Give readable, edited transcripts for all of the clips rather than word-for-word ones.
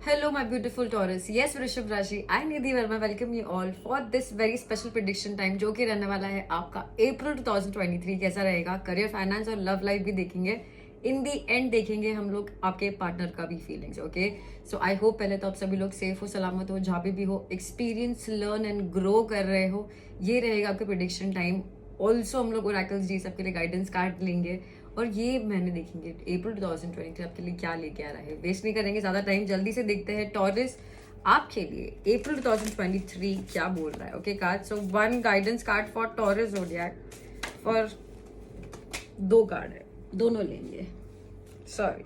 Hello, my beautiful Taurus. Yes, Vrishabh Rashi. I Nidhi Verma welcome you all for this very special prediction time, जो कि रहने वाला है आपका अप्रैल 2023 कैसा रहेगा. करियर, फाइनेंस और लव लाइफ भी देखेंगे. इन दी एंड देखेंगे हम लोग आपके पार्टनर का भी feelings. Okay, so I hope पहले तो आप सभी लोग सेफ हो, सलामत हो, जहाँ भी हो, एक्सपीरियंस लर्न एंड ग्रो कर रहे हो. ये रहेगा आपका प्रिडिक्शन टाइम. ऑल्सो हम लोग ओरेकल्स जी सबके लिए गाइडेंस कार्ड लेंगे और ये मैंने देखेंगे अप्रैल 2023 आपके लिए क्या लेके आ रहा है. वेस्ट नहीं करेंगे ज़्यादा टाइम, जल्दी से देखते हैं टॉरस आपके लिए अप्रैल 2023 क्या बोल रहा है. Okay card, so one guidance card for Taurus zodiac. For दो कार्ड है, दोनों लेंगे. Sorry,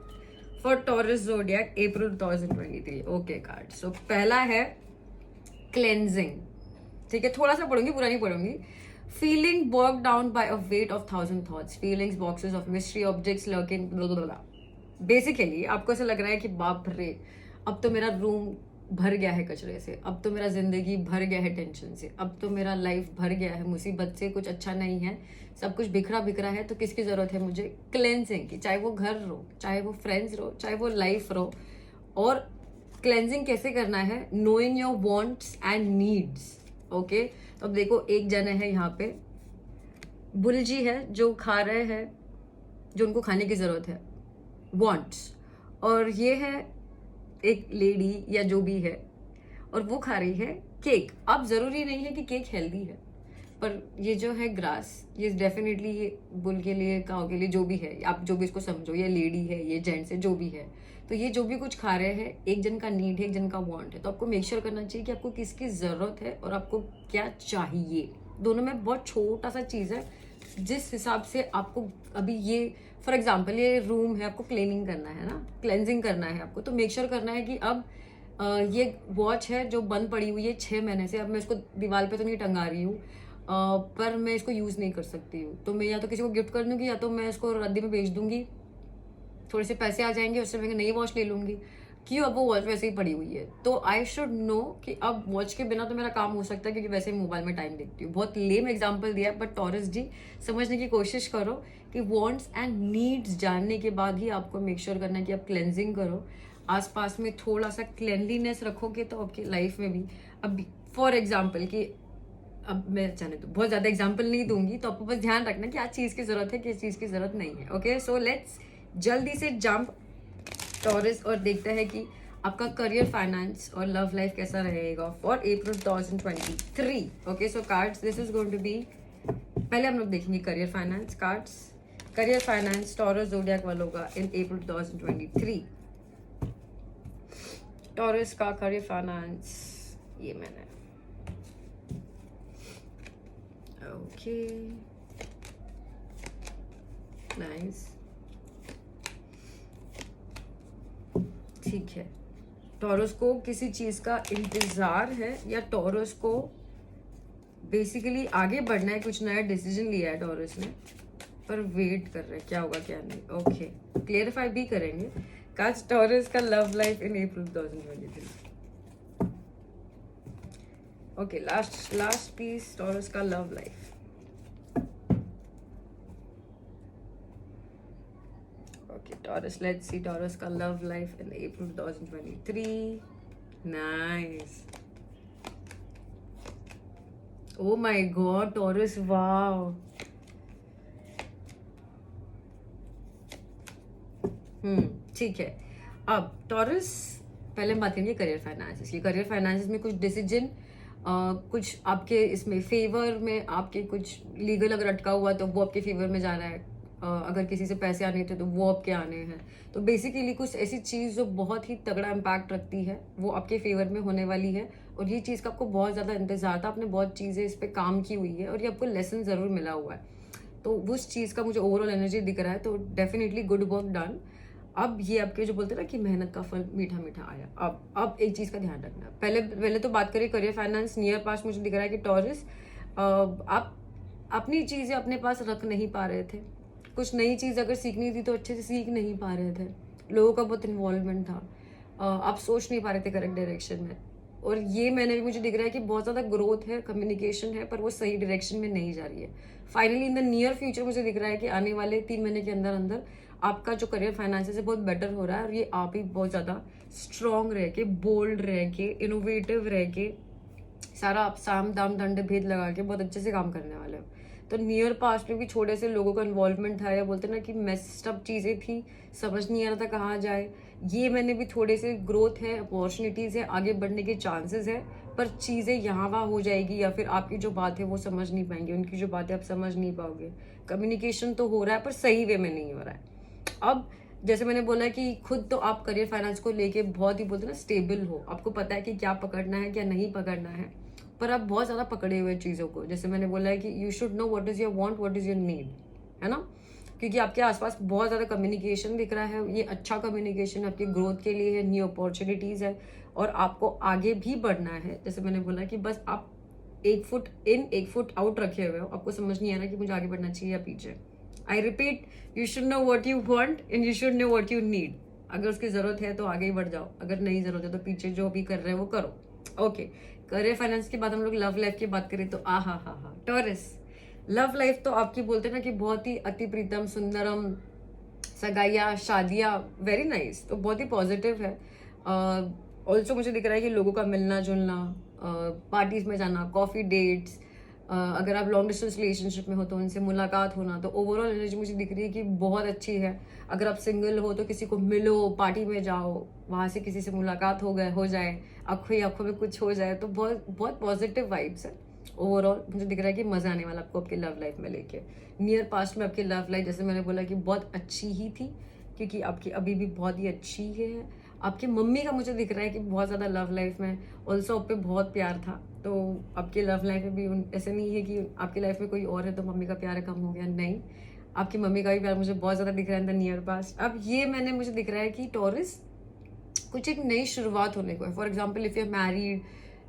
for Taurus zodiac April 2023. Okay card, so पहला है क्लेंजिंग. ठीक है, थोड़ा सा पढ़ूंगी, पूरा नहीं पढ़ूंगी. Feeling bogged down by a weight of thousand thoughts, feelings, boxes of mystery, objects lurking, blah blah blah. Basically, आपको ऐसा लग रहा है कि बाप रे, अब तो मेरा रूम भर गया है कचरे से, अब तो मेरा जिंदगी भर गया है टेंशन से, अब तो मेरा लाइफ भर गया है मुसीबत से, कुछ अच्छा नहीं है, सब कुछ बिखरा बिखरा है. तो किसकी जरूरत है मुझे? क्लेंजिंग की. चाहे वो घर रहो, चाहे वो फ्रेंड्स रहो, चाहे वो लाइफ रहो. और क्लेंजिंग कैसे करना है? Knowing your wants and needs. Okay, तो अब देखो एक जन है यहाँ पे, बुलजी है जो खा रहे हैं जो उनको खाने की जरूरत है, वांट्स. और ये है एक लेडी या जो भी है और वो खा रही है केक. अब जरूरी नहीं है कि केक हेल्दी है, पर ये जो है ग्रास, ये डेफिनेटली ये बुल के लिए, काऊ के लिए, जो भी है, आप जो भी इसको समझो, ये लेडी है, ये जेंट्स है, जो भी है, तो ये जो भी कुछ खा रहे हैं, एक जन का नीड है, एक जन का वांट है. तो आपको मेक श्योर करना चाहिए कि आपको किसकी जरूरत है और आपको क्या चाहिए. दोनों में बहुत छोटा सा चीज है. जिस हिसाब से आपको अभी ये, फॉर एग्जाम्पल ये रूम है, आपको क्लीनिंग करना है ना, क्लेंजिंग करना है आपको, तो मेक श्योर करना है कि अब ये वॉच है जो बंद पड़ी हुई है 6 महीने से, अब मैं इसको दीवार पे तो नहीं टंगा रही हूँ, पर मैं इसको यूज नहीं कर सकती हूँ, तो मैं या तो किसी को गिफ्ट कर दूंगी या तो मैं इसको रद्दी में बेच दूंगी, थोड़े से पैसे आ जाएंगे, उससे मैं नई वॉच ले लूंगी. क्यों? अब वो वॉच वैसे ही पड़ी हुई है. तो आई शुड नो कि अब वॉच के बिना तो मेरा काम हो सकता है, क्योंकि वैसे ही मोबाइल में टाइम देखती हूँ. बहुत लेम एग्जांपल दिया, बट टॉरस जी समझने की कोशिश करो कि वांट्स एंड नीड्स जानने के बाद ही आपको मेक श्योर करना है कि आप क्लेंजिंग करो. आसपास में थोड़ा सा क्लेनलीनेस रखोगे तो आपकी लाइफ में भी, अब फॉर एग्जाम्पल कि अब मैं चाहे तो बहुत ज्यादा एग्जाम्पल नहीं दूंगी, तो आपको बस ध्यान रखना कि आज चीज की जरूरत है, किस चीज की जरूरत नहीं है. ओके, सो लेट्स जल्दी से जंप टॉरस और देखते हैं कि आपका करियर, फाइनेंस और लव लाइफ कैसा रहेगा for April 2023. Okay, so cards, this is going to be, पहले हम लोग देखेंगे career finance cards. Career finance Taurus zodiac वालों का इन अप्रैल 2023. टॉरस का करियर फाइनेंस, ये मैंने, ओके नाइस, ठीक है. टॉरस को किसी चीज का इंतजार है या टॉरस को बेसिकली आगे बढ़ना है, कुछ नया डिसीजन लिया है टॉरस ने, पर वेट कर रहे हैं क्या होगा क्या नहीं. ओके, क्लियरिफाई भी करेंगे. काज टॉरस का love life in April 2023. Okay, last piece Taurus का love life. Okay, Taurus, let's see Taurus का love life in April 2023. Nice. Oh my God, Taurus, wow. ठीक है. अब टॉरस, पहले हम बात करेंगे करियर फाइनेंसेस की. करियर फाइनेंसेस में कुछ डिसीजन, कुछ आपके इसमें फेवर में, आपके कुछ लीगल अगर अटका हुआ तो वो आपके फेवर में जा रहा है. अगर किसी से पैसे आने थे तो वो आपके आने हैं. तो बेसिकली कुछ ऐसी चीज़ जो बहुत ही तगड़ा इम्पैक्ट रखती है वो आपके फेवर में होने वाली है. और ये चीज़ का आपको बहुत ज़्यादा इंतजार था, आपने बहुत चीज़ें इस पर काम की हुई है और ये आपको लेसन ज़रूर मिला हुआ है. तो उस चीज़ का मुझे ओवरऑल एनर्जी दिख रहा है, तो डेफिनेटली गुड वर्क डन. अब ये आपके जो बोलते हैं ना कि मेहनत का फल मीठा मीठा आया. अब एक चीज़ का ध्यान रखना. पहले तो बात करें करियर फाइनेंस. नियर पास मुझे दिख रहा है कि टॉरस, आप अपनी चीज़ें अपने पास रख नहीं पा रहे थे. कुछ नई चीज़ अगर सीखनी थी तो अच्छे से सीख नहीं पा रहे थे. लोगों का बहुत इन्वॉल्वमेंट था. आप सोच नहीं पा रहे थे करेक्ट डायरेक्शन में. और ये मैंने भी, मुझे दिख रहा है कि बहुत ज़्यादा ग्रोथ है, कम्युनिकेशन है, पर वो सही डायरेक्शन में नहीं जा रही है. Finally in the near future मुझे दिख रहा है कि आने वाले 3 महीने के अंदर अंदर आपका जो करियर फाइनेंस है बहुत बेटर हो रहा है और ये आप ही बहुत ज़्यादा स्ट्रॉन्ग रह के, बोल्ड रह के, इनोवेटिव रह के, सारा आप साम दाम दंड भेद लगा के बहुत अच्छे से काम करने वाले हो। तो नियर पास्ट में भी छोटे से लोगों का इन्वॉल्वमेंट था, या बोलते ना कि मेस्ड अप चीज़ें थी, समझ नहीं आ रहा था कहाँ जाए। ये मैंने भी थोड़े से ग्रोथ है, अपॉर्चुनिटीज़ है, आगे बढ़ने के चांसेस है, पर चीज़ें यहाँ वहाँ हो जाएगी, या फिर आपकी जो बात है वो समझ नहीं पाएंगे, उनकी जो बात है आप समझ नहीं पाओगे। कम्युनिकेशन तो हो रहा है पर सही वे में नहीं हो रहा है। अब जैसे मैंने बोला कि खुद तो आप करियर फाइनेंस को लेके बहुत ही बोलते ना स्टेबल हो, आपको पता है कि क्या पकड़ना है क्या नहीं पकड़ना है, पर आप बहुत ज़्यादा पकड़े हुए चीज़ों को। जैसे मैंने बोला है कि you should know what is your want, what is your need, है ना। क्योंकि आपके आसपास बहुत ज़्यादा कम्युनिकेशन दिख रहा है, ये अच्छा कम्युनिकेशन आपकी ग्रोथ के लिए है, न्यू अपॉर्चुनिटीज़ है, और आपको आगे भी बढ़ना है। जैसे मैंने बोला कि बस आप 1 फुट इन 1 फुट आउट रखे हुए हो, आपको समझ नहीं आ रहा कि मुझे आगे बढ़ना चाहिए या पीछे। I repeat, you should know what you want and you should know what you need. अगर उसकी जरूरत है तो आगे ही बढ़ जाओ, अगर नहीं जरूरत है तो पीछे जो भी कर रहे हो वो करो। ओके, करियर फाइनेंस के बाद हम लोग लव लाइफ की बात करें तो हा टॉरस, लव लाइफ तो आपकी बोलते हैं ना कि बहुत ही अति प्रीतम सुंदरम, सगाइयाँ, शादियाँ, वेरी नाइस, तो बहुत ही पॉजिटिव है। ऑल्सो मुझे दिख रहा है कि लोगों का मिलना जुलना, पार्टीज में जाना, कॉफी डेट्स, अगर आप लॉन्ग डिस्टेंस रिलेशनशिप में हो तो उनसे मुलाकात होना, तो ओवरऑल एनर्जी मुझे दिख रही है कि बहुत अच्छी है। अगर आप सिंगल हो तो किसी को मिलो, पार्टी में जाओ, वहाँ से किसी से मुलाकात हो जाए, आंखों ही आंखों में कुछ हो जाए, तो बहुत बहुत पॉजिटिव वाइब्स है। ओवरऑल मुझे दिख रहा है कि मजा आने वाला आपको आपकी लव लाइफ में लेके। नियर पास्ट में आपकी लव लाइफ जैसे मैंने बोला कि बहुत अच्छी ही थी, क्योंकि आपकी अभी भी बहुत ही अच्छी है। आपकी मम्मी का मुझे दिख रहा है कि बहुत ज़्यादा लव लाइफ में ऑल्सो आप पे बहुत प्यार था, तो आपकी लव लाइफ में भी ऐसे नहीं है कि आपकी लाइफ में कोई और है तो मम्मी का प्यार कम हो गया, नहीं, आपकी मम्मी का भी प्यार मुझे बहुत ज़्यादा दिख रहा है नियर पास्ट। अब ये मैंने मुझे दिख रहा है कि टॉरस कुछ एक नई शुरुआत होने को है। For example if you are married,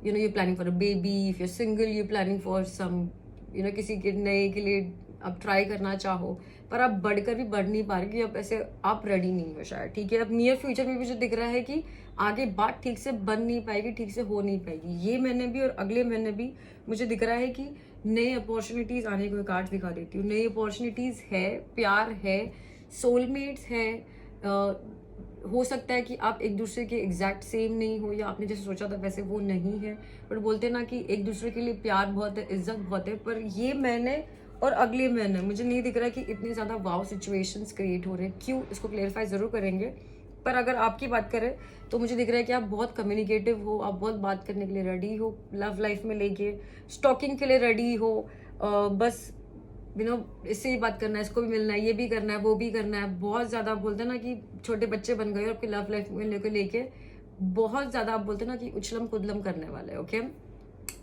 you know you planning for a baby, if you single you planning for some, you know किसी के नए के लिए आप ट्राई करना चाहो, पर आप बढ़कर भी बढ़ नहीं पा रहे, क्योंकि अब ऐसे आप रेडी नहीं हो शायद, ठीक है। अब नियर फ्यूचर में भी जो दिख रहा है कि आगे बात ठीक से बन नहीं पाएगी, ठीक से हो नहीं पाएगी, ये महीने भी और अगले महीने भी मुझे दिख रहा है कि नई अपॉर्चुनिटीज आने को। कार्ड दिखा देती हूँ, नई अपॉर्चुनिटीज है, प्यार है, सोलमेट्स है। हो सकता है कि आप एक दूसरे के एग्जैक्ट सेम नहीं हो, या आपने जैसे सोचा था वैसे वो नहीं है, बट बोलते ना कि एक दूसरे के लिए प्यार बहुत है, इज्जत बहुत है। पर ये महीने और अगले महीने मुझे नहीं दिख रहा है कि इतनी ज़्यादा वाव सिचुएशंस क्रिएट हो रहे हैं। क्यों, इसको क्लेरिफाई ज़रूर करेंगे। पर अगर आपकी बात करें तो मुझे दिख रहा है कि आप बहुत कम्युनिकेटिव हो, आप बहुत बात करने के लिए रेडी हो, लव लाइफ में लेके स्टॉकिंग के लिए रेडी हो। बस यू नो इससे ही बात करना है, इसको भी मिलना है, ये भी करना है, वो भी करना है। बहुत ज़्यादा बोलते हैं ना कि छोटे बच्चे बन गए, आपकी लव लाइफ में लेके बहुत ज़्यादा आप बोलते हैं ना कि उछलम कुदलम करने वाले। ओके,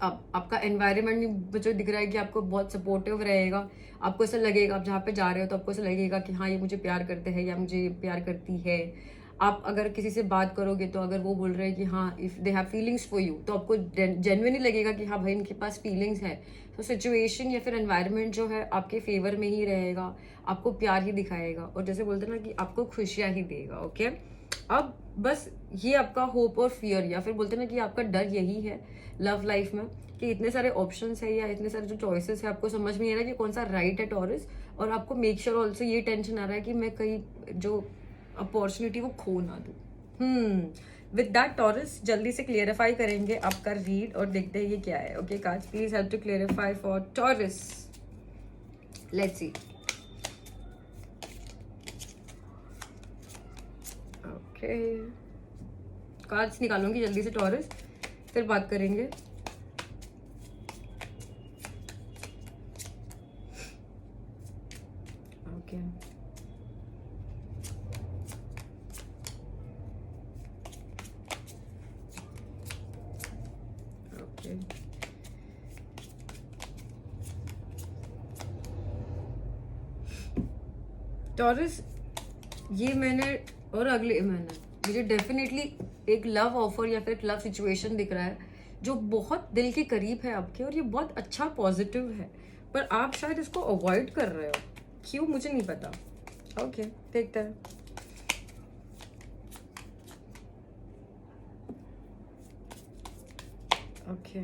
अब आपका एनवायरनमेंट भी मुझे दिख रहा है कि आपको बहुत सपोर्टिव रहेगा। आपको ऐसा लगेगा, आप जहाँ पे जा रहे हो तो आपको ऐसा लगेगा कि हाँ ये मुझे प्यार करते हैं या मुझे प्यार करती है। आप अगर किसी से बात करोगे तो अगर वो बोल रहे हैं कि हाँ if they have feelings for you, तो आपको जेन्युइनली लगेगा कि हाँ भाई इनके पास फीलिंग्स है। तो सिचुएशन या फिर एनवायरनमेंट जो है आपके फेवर में ही रहेगा, आपको प्यार ही दिखाएगा, और जैसे बोलते हैं ना कि आपको खुशियाँ ही देगा। ओके, अब बस ये आपका होप और फियर, या फिर बोलते हैं ना कि आपका डर यही है लव लाइफ में कि इतने सारे ऑप्शंस है या इतने सारे जो चॉइसेस है, आपको समझ में नहीं आ रहा कि कौन सा राइट है टॉरस। और आपको मेक श्योर ऑल्सो ये टेंशन आ रहा है कि मैं कहीं जो अपॉर्चुनिटी वो खो ना दूँ। विद दैट टॉरस जल्दी से क्लियरिफाई करेंगे आपका रीड और देखते हैं ये क्या है। Okay cards, please help to clarify for Taurus. Let's see. Okay, cards निकालूंगी जल्दी से टॉरस, फिर बात करेंगे। ओके, ओके, टॉरस ये महीने और अगले महीने मुझे डेफिनेटली एक लव ऑफर या फिर एक लव सिचुएशन दिख रहा है जो बहुत दिल के करीब है आपके, और ये बहुत अच्छा पॉजिटिव है, पर आप शायद इसको अवॉइड कर रहे हो। क्यों मुझे नहीं पता। ओके, देखते हैं। ओके,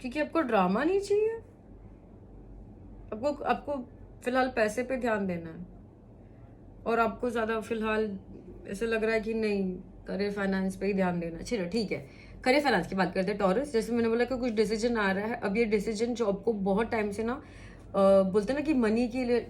क्योंकि आपको ड्रामा नहीं चाहिए, आपको आपको फिलहाल पैसे पे ध्यान देना है। और आपको ज़्यादा फिलहाल ऐसा लग रहा है कि नहीं करियर फाइनेंस पे ही ध्यान देना। चलो ठीक है, करियर फाइनेंस की बात करते हैं टॉरस। जैसे मैंने बोला कि कुछ डिसीजन आ रहा है, अब ये डिसीजन जो आपको बहुत टाइम से ना बोलते हैं ना कि मनी के लिए,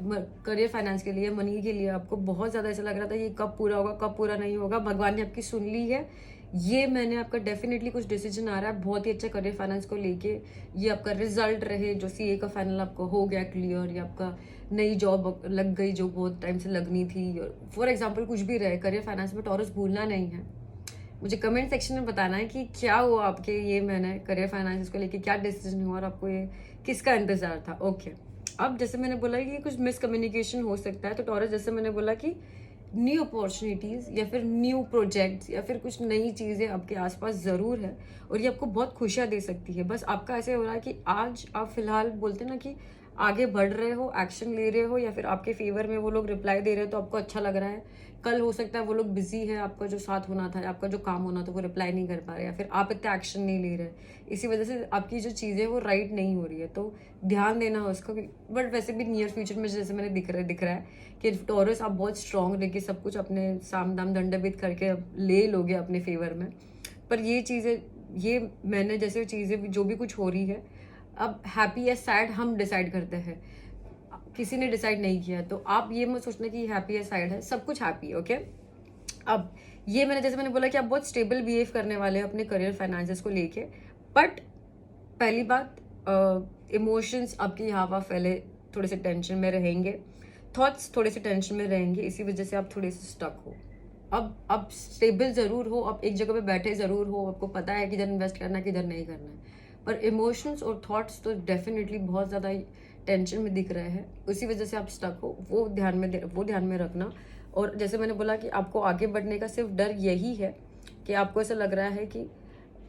करियर फाइनेंस के लिए, मनी के लिए आपको बहुत ज़्यादा ऐसा लग रहा था ये कब पूरा होगा, कब पूरा नहीं होगा। भगवान ने आपकी सुन ली है, ये मैंने आपका डेफिनेटली कुछ डिसीजन आ रहा है बहुत ही अच्छा करियर फाइनेंस को लेके। ये आपका रिजल्ट रहे जो सीए का फाइनल आपको हो गया क्लियर, या आपका नई जॉब लग गई जो बहुत टाइम से लगनी थी, फॉर एग्जाम्पल कुछ भी रहे करियर फाइनेंस में, टॉरस भूलना नहीं है। मुझे कमेंट सेक्शन में बताना है कि क्या हुआ आपके ये मैंने करियर फाइनेंस को लेके, क्या डिसीजन हुआ और आपको ये किसका इंतजार था। ओके, अब जैसे मैंने बोला कि कुछ मिसकम्युनिकेशन हो सकता है, तो टॉरस जैसे मैंने बोला कि न्यू अपॉर्चुनिटीज़ या फिर न्यू प्रोजेक्ट्स या फिर कुछ नई चीज़ें आपके आसपास ज़रूर है, और ये आपको बहुत खुशियाँ दे सकती है। बस आपका ऐसे हो रहा है कि आज आप फिलहाल बोलते हैं ना कि आगे बढ़ रहे हो, एक्शन ले रहे हो, या फिर आपके फेवर में वो लोग रिप्लाई दे रहे हो तो आपको अच्छा लग रहा है। कल हो सकता है वो लोग बिजी है, आपका जो साथ होना था, आपका जो काम होना था वो रिप्लाई नहीं कर पा रहे, या फिर आप इतना एक्शन नहीं ले रहे, इसी वजह से आपकी जो चीज़ें वो राइट नहीं हो रही है, तो ध्यान देना हो उसका। बट वैसे भी नियर फ्यूचर में जैसे मैंने दिख रहा है कि टॉरस आप बहुत स्ट्रांग रह के सब कुछ अपने साम दाम दंडभेद करके ले लोगे अपने फेवर में। पर ये चीज़ें, ये मैंने जैसे चीज़ें जो भी कुछ हो रही है, अब हैप्पी या सैड हम डिसाइड करते हैं, किसी ने डिसाइड नहीं किया। तो आप ये मत सोचना कि हैप्पी या सैड है, सब कुछ हैप्पी है। ओके, अब ये जैसे मैंने बोला कि आप बहुत स्टेबल बिहेव करने वाले हैं अपने करियर फाइनेंसेस को लेके। बट पहली बात, इमोशंस आपके यहाँ वहाँ फैले थोड़े से टेंशन में रहेंगे, थॉट्स थोड़े से टेंशन में रहेंगे, इसी वजह से आप थोड़े से स्टक हो। अब स्टेबल ज़रूर हो, आप एक जगह पे बैठे ज़रूर हो, आपको पता है किधर इन्वेस्ट करना है किधर नहीं करना है, पर इमोशंस और थॉट्स तो डेफिनेटली बहुत ज़्यादा टेंशन में दिख रहे हैं, उसी वजह से आप स्टक हो। वो ध्यान में रखना। और जैसे मैंने बोला कि आपको आगे बढ़ने का सिर्फ डर यही है कि आपको ऐसा लग रहा है कि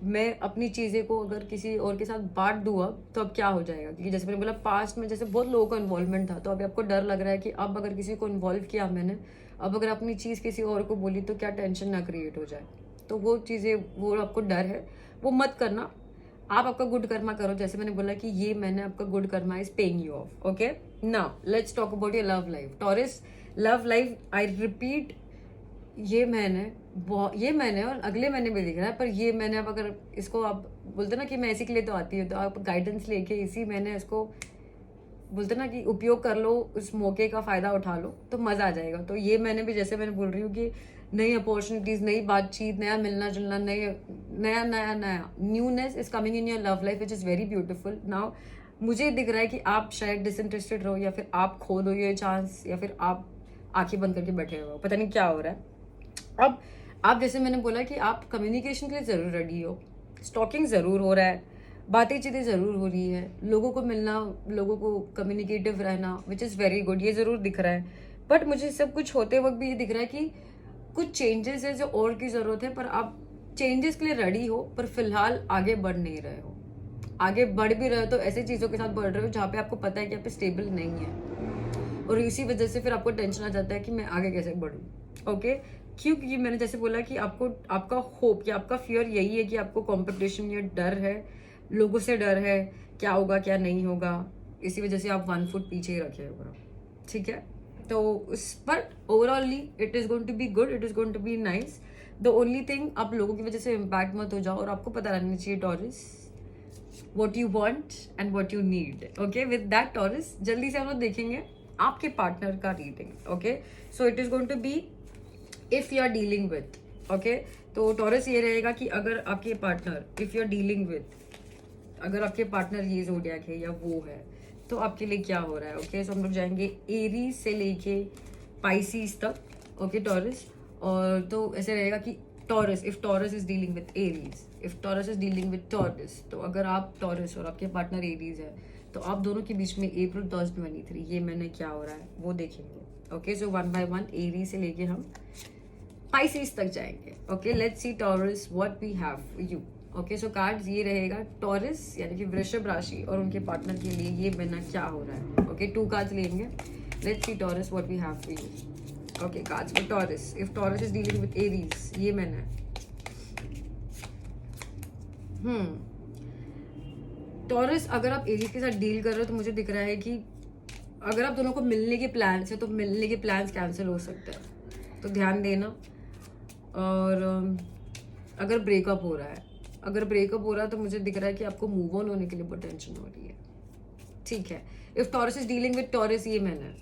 मैं अपनी चीज़ें को अगर किसी और के साथ बांट दूँ अब तो अब क्या हो जाएगा, क्योंकि जैसे मैंने बोला पास्ट में जैसे बहुत लोगों का इन्वॉल्वमेंट था, तो अभी आपको डर लग रहा है कि अब अगर किसी को इन्वॉल्व किया मैंने, अब अगर अपनी चीज़ किसी और को बोली तो क्या टेंशन ना क्रिएट हो जाए। तो वो चीज़ें, वो आपको डर है, वो मत करना। आप आपका गुड कर्मा करो। जैसे मैंने बोला कि ये मैंने आपका good Karma is paying you of. Okay, now let's talk about your love life. Taurus love life, I repeat, ये मैंने और अगले महीने भी दिख रहा है, पर ये मैंने अब अगर इसको आप बोलते ना कि मैं इसी के लिए तो आती हूँ, तो आप गाइडेंस लेके इसी मैंने इसको बोलते ना कि उपयोग कर लो, उस मौके का फायदा उठा लो तो मजा आ जाएगा। तो ये मैंने भी जैसे मैंने बोल रही हूँ कि नई अपॉर्चुनिटीज, नई बातचीत, नया मिलना जुलना, नया newness is coming in your love life which is very beautiful. Now मुझे दिख रहा है कि आप शायद डिसइंटरेस्टेड रहो, या फिर आप खो दो ये चांस, या फिर आप आंखें बंद करके बैठे हो, पता नहीं क्या हो रहा है। अब आप जैसे मैंने बोला कि आप कम्युनिकेशन के लिए ज़रूर रेडी हो, स्टॉकिंग ज़रूर हो रहा है, बातें चीज़ें ज़रूर हो रही है, लोगों को मिलना, लोगों को कम्युनिकेटिव रहना विच इज़ वेरी गुड, ये ज़रूर दिख रहा है। बट मुझे सब कुछ होते वक्त भी ये दिख रहा है कि कुछ चेंजेस है जो और की ज़रूरत है, पर आप चेंजेस के लिए रेडी हो, पर फिलहाल आगे बढ़ नहीं रहे हो। आगे बढ़ भी रहे हो तो ऐसी चीज़ों के साथ बढ़ रहे हो जहाँ पे आपको पता है कि आप पे स्टेबल नहीं है, और इसी वजह से फिर आपको टेंशन आ जाता है कि मैं आगे कैसे बढ़ूँ। ओके, क्योंकि मैंने जैसे बोला कि आपको, आपका होप या आपका फियर यही है कि आपको कंपटीशन या डर है, लोगों से डर है, क्या होगा क्या नहीं होगा, इसी वजह से आप 1 फुट पीछे ही रखे होगा। ठीक है, तो उस पर overally it is going to be good, it is going to be nice. The only thing, आप लोगों की वजह से इम्पैक्ट मत हो जाओ, और आपको पता रहना चाहिए taurus what you want and what you need. Okay, with that Taurus, जल्दी से हम लोग देखेंगे आपके पार्टनर का reading. Okay, so it is going to be if you are dealing with. Okay, तो टॉरस ये रहेगा कि अगर आपके partner, if you are dealing with, अगर आपके पार्टनर ये ज़ोडिएक है या वो है, तो आपके लिए क्या हो रहा है। ओके, सो हम लोग जाएंगे एरीज से लेके पाइसिस तक। ओके टॉरस, और तो ऐसे रहेगा कि taurus, if Taurus is dealing with Aries, if Taurus is dealing with taurus, तो अगर आप टॉरस और आपके पार्टनर एरीज है, तो आप दोनों के बीच में अप्रैल 2023 ये महीने क्या हो रहा है वो देखेंगे। ओके, सो 1 by 1 एरीज से लेके हम पाइसिस तक जाएंगे। Okay, let's see Taurus what we have for you. Okay, so cards ये रहेगा टॉरस यानी कि वृषभ राशि और उनके पार्टनर के लिए ये महीना क्या हो रहा है। ओके, 2 कार्ड्स लेंगे। Let's see Taurus what we have for you. Okay, cards for Taurus, if Taurus is dealing with Aries, ये महीना टॉरस, अगर आप एरीज के साथ डील कर रहे हो तो मुझे दिख रहा है कि अगर आप दोनों को मिलने के प्लान्स है तो मिलने के प्लान्स कैंसिल हो सकते हैं, तो ध्यान देना। और अगर ब्रेकअप हो रहा है तो मुझे दिख रहा है कि आपको मूव ऑन होने के लिए बहुत टेंशन हो रही है, ठीक है। If Taurus is dealing with taurus, ये मैंने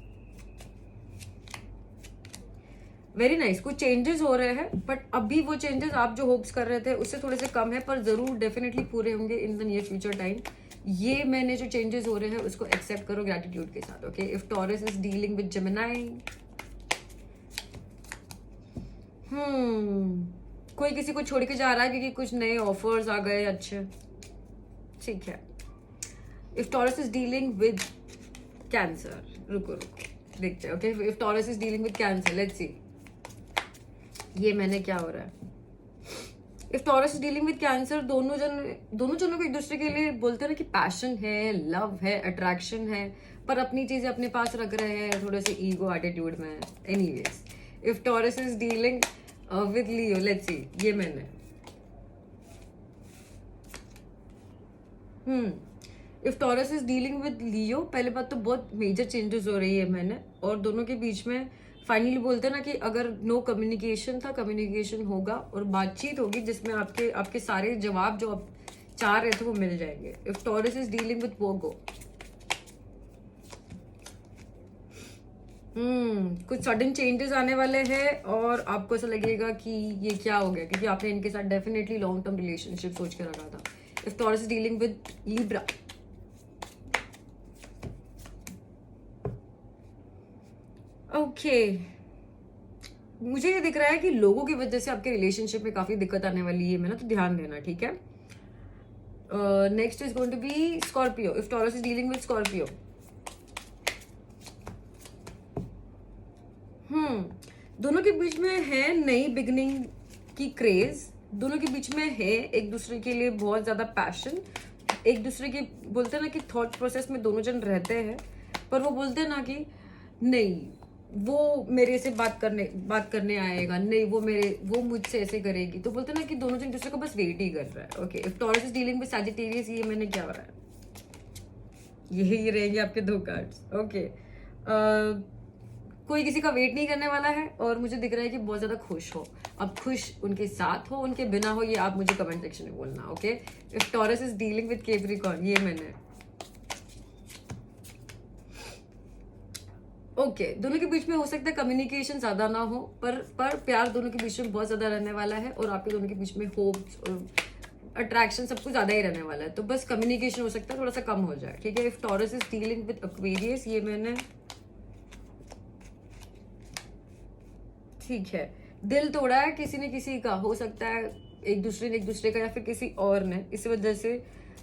वेरी नाइस, कुछ चेंजेस हो रहे हैं, बट अभी वो चेंजेस आप जो होप्स कर रहे थे उससे थोड़े से कम है, पर जरूर डेफिनेटली पूरे होंगे in the near future time. ये मैंने जो चेंजेस हो रहे हैं उसको एक्सेप्ट करो ग्रेटिट्यूड के साथ, okay. If Taurus is dealing with Gemini, कोई किसी को छोड़ के जा रहा है क्योंकि कुछ नए ऑफर्स आ गए अच्छे, ठीक है। If Taurus is dealing with cancer, रुको देखते हैं, okay. If Taurus is dealing with cancer, let's see ये मैंने क्या हो रहा है। If Taurus is dealing with cancer, दोनों जनों को एक दूसरे के लिए बोलते हैं ना कि पैशन है, लव है, अट्रैक्शन है, पर अपनी चीजें अपने पास रख रहे हैं थोड़े से ईगो एटीट्यूड में। Anyways, if Taurus is dealing with Leo, let's see ये मैंने if Taurus is dealing with Leo, पहले बात तो बहुत मेजर चेंजेस हो रही है मैंने, और दोनों के बीच में फाइनली बोलते हैं ना कि अगर नो कम्युनिकेशन था, कम्युनिकेशन होगा और बातचीत होगी जिसमें आपके सारे जवाब जो आप चाह रहे थे वो मिल जाएंगे। If Taurus is dealing with Pogo, कुछ सडन चेंजेस आने वाले हैं और आपको ऐसा लगेगा कि ये क्या हो गया, क्योंकि आपने इनके साथ डेफिनेटली लॉन्ग टर्म रिलेशनशिप सोच के रखा था। If Taurus is dealing with Libra, okay मुझे ये दिख रहा है कि लोगों की वजह से आपके रिलेशनशिप में काफी दिक्कत आने वाली है मैंने, तो ध्यान देना, ठीक है। Next is going to be Scorpio. If Taurus is dealing with Scorpio, दोनों के बीच में है नई बिगनिंग की क्रेज, दोनों के बीच में है एक दूसरे के लिए बहुत ज्यादा पैशन, एक दूसरे के बोलते हैं ना कि थॉट प्रोसेस में दोनों जन रहते हैं, पर वो बोलते हैं ना कि नहीं वो मेरे से बात करने आएगा, नहीं वो मुझसे ऐसे करेगी, तो बोलते हैं ना कि दोनों जन दूसरे को बस वेट ही कर रहा है, okay. If Taurus is dealing with Sagittarius, ये मैंने क्या हो रहा है, यही रहेंगे आपके दो कार्ड्स, ओके। कोई किसी का वेट नहीं करने वाला है और मुझे दिख रहा है कि बहुत ज्यादा खुश हो, अब खुश उनके साथ हो उनके बिना हो, ये आप मुझे कमेंट सेक्शन में बोलना, okay. If Taurus is dealing with Capricorn, ये मैंने ओके दोनों के बीच में हो सकता है कम्युनिकेशन ज्यादा ना हो, पर प्यार दोनों के बीच में बहुत ज्यादा रहने वाला है, और आपके दोनों के बीच में होप्स और अट्रैक्शन सब कुछ ज्यादा ही रहने वाला है, तो बस कम्युनिकेशन हो सकता है थोड़ा सा कम हो जाए, ठीक है। If Taurus is dealing with Aquarius, ये मैंने ठीक है। दिल तोड़ा है किसी ने किसी का, हो सकता है एक दूसरे ने एक दूसरे का या फिर किसी और ने, इस वजह से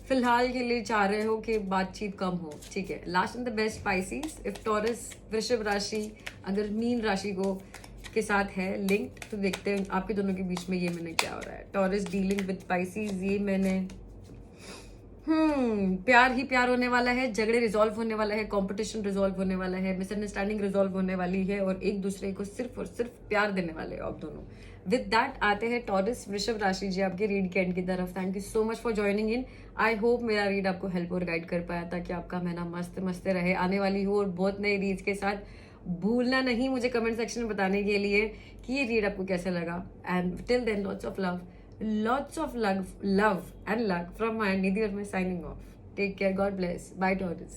फिलहाल के लिए चाह रहे हो कि बातचीत कम हो, ठीक है। Last and the best species. If taurus वृषभ राशि अगर मीन राशि को के साथ है लिंक्ड, तो देखते हैं आपके दोनों के बीच में ये मैंने क्या हो रहा है। टॉरस डीलिंग विद स्पाइसीज, ये मैंने प्यार ही प्यार होने वाला है, झगड़े रिजॉल्व होने वाला है, कंपटीशन रिजॉल्व होने वाला है, मिसअंडरस्टैंडिंग रिजॉल्व होने वाली है, और एक दूसरे को सिर्फ और सिर्फ प्यार देने वाले हो आप दोनों। विद दैट आते हैं टॉरस वृषभ राशि जी आपके रीड के एंड की तरफ। Thank you so much for joining in. I hope मेरा रीड आपको हेल्प और गाइड कर पाया ताकि आपका महीना मस्त मस्त रहे। आने वाली हो और बहुत नए रीड्स के साथ, भूलना नहीं मुझे कमेंट सेक्शन में बताने के लिए कि ये रीड आपको कैसे लगा। And till then lots of love, lots of love and luck from my Nidhi Verma signing off. Take care. God bless. Bye, Taurus.